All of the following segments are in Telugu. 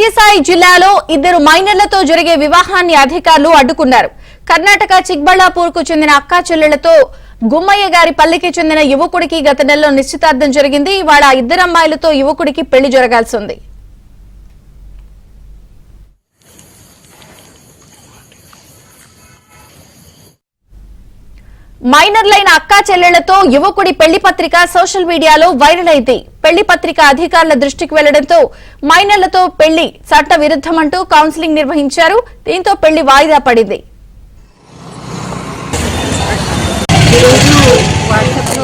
సత్యసాయి జిల్లాలో ఇద్దరు మైనర్లతో జరిగే వివాహాన్ని అధికారులు అడ్డుకున్నారు. కర్ణాటక చిక్బళ్లాపూర్ కు చెందిన అక్కా చెల్లెళ్లతో గుమ్మయ్య గారి పల్లికి చెందిన యువకుడికి గత నెలలో నిశ్చితార్థం జరిగింది. ఇవాళ ఇద్దరు అమ్మాయిలతో యువకుడికి పెళ్లి జరగాల్సి ఉంది. మైనర్లైన అక్కా చెల్లెళ్లతో యువకుడి పెళ్లి పత్రిక సోషల్ మీడియాలో వైరల్ అయింది. పెళ్లి పత్రిక అధికారుల దృష్టికి వెళ్లడంతో మైనర్లతో పెళ్లి చట్ట విరుద్ధమంటూ కౌన్సిలింగ్ నిర్వహించారు. దీంతో పెళ్లి వాయిదా పడింది. వాట్సాప్లో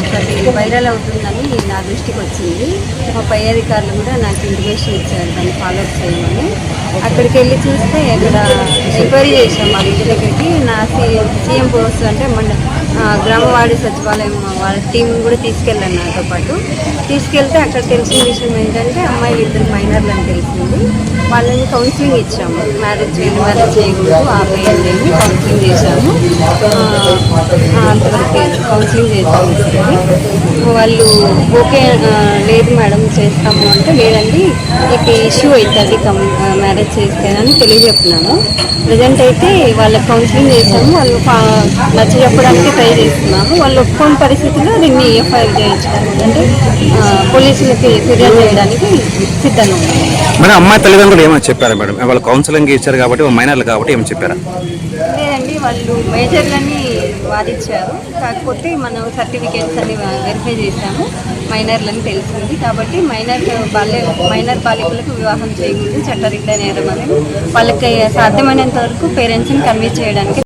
ఒకటి వైరల్ అవుతుందని నా దృష్టికి వచ్చింది. మా పై అధికారులు కూడా నాకు ఇంటిమేషన్ ఇచ్చారు దాన్ని ఫాలోఅప్ చేయమని. అక్కడికి వెళ్ళి చూస్తే ఇక్కడ ఎంక్వైరీ చేశాం. మా ఇంటి దగ్గరికి నా సీఎం పోస్ట్ అంటే మన గ్రామవాడి సచివాలయం వాళ్ళ టీం కూడా తీసుకెళ్ళాను. నాతో పాటు తీసుకెళ్తే అక్కడ తెలిసిన విషయం ఏంటంటే అమ్మాయిలు ఇద్దరు మైనర్లు అని తెలిసింది. వాళ్ళని కౌన్సిలింగ్ ఇచ్చాము. మ్యారేజ్ చేయకూడదు ఆపేయండి కౌన్సిలింగ్ చేశాము. అంతవరకు కౌన్సిలింగ్ చేసాము. వాళ్ళు ఓకే లేదు మేడం చేస్తాము అంటే లేదండి మీకు ఇష్యూ అవుతుంది మ్యారేజ్ చేస్తేనని తెలియజెప్తున్నాము. ప్రజెంట్ అయితే వాళ్ళకి కౌన్సిలింగ్ చేసాము. వాళ్ళు నచ్చ చెప్పడానికి ట్రై చేస్తున్నాము. వాళ్ళు ఒప్పుకోని పరిస్థితుల్లో దీన్ని ఎఫ్ఐఆర్ చేయించడానికి అంటే పోలీసులకి ఫిర్యాదు చేయడానికి సిద్ధంగా ఉన్నాము. మేడం అమ్మాయి తల్లిదండ్రులు ఏమైనా చెప్పారా మేడం? వాళ్ళు కౌన్సిలింగ్ ఇచ్చారు కాబట్టి మైనర్లు కాబట్టి ఏమైనా చెప్పారా? లేదండి వాళ్ళు మేజర్లని వాదించారు. కాకపోతే మనం సర్టిఫికేట్స్ అని వెరిఫై చేశాము. మైనర్లని తెలిసింది కాబట్టి మైనర్ బాలికలకు వివాహం చేయకూడదు చట్టరీత్యా నేరం అనేది వాళ్ళకి సాధ్యమైనంత వరకు పేరెంట్స్ని కన్విన్స్ చేయడానికి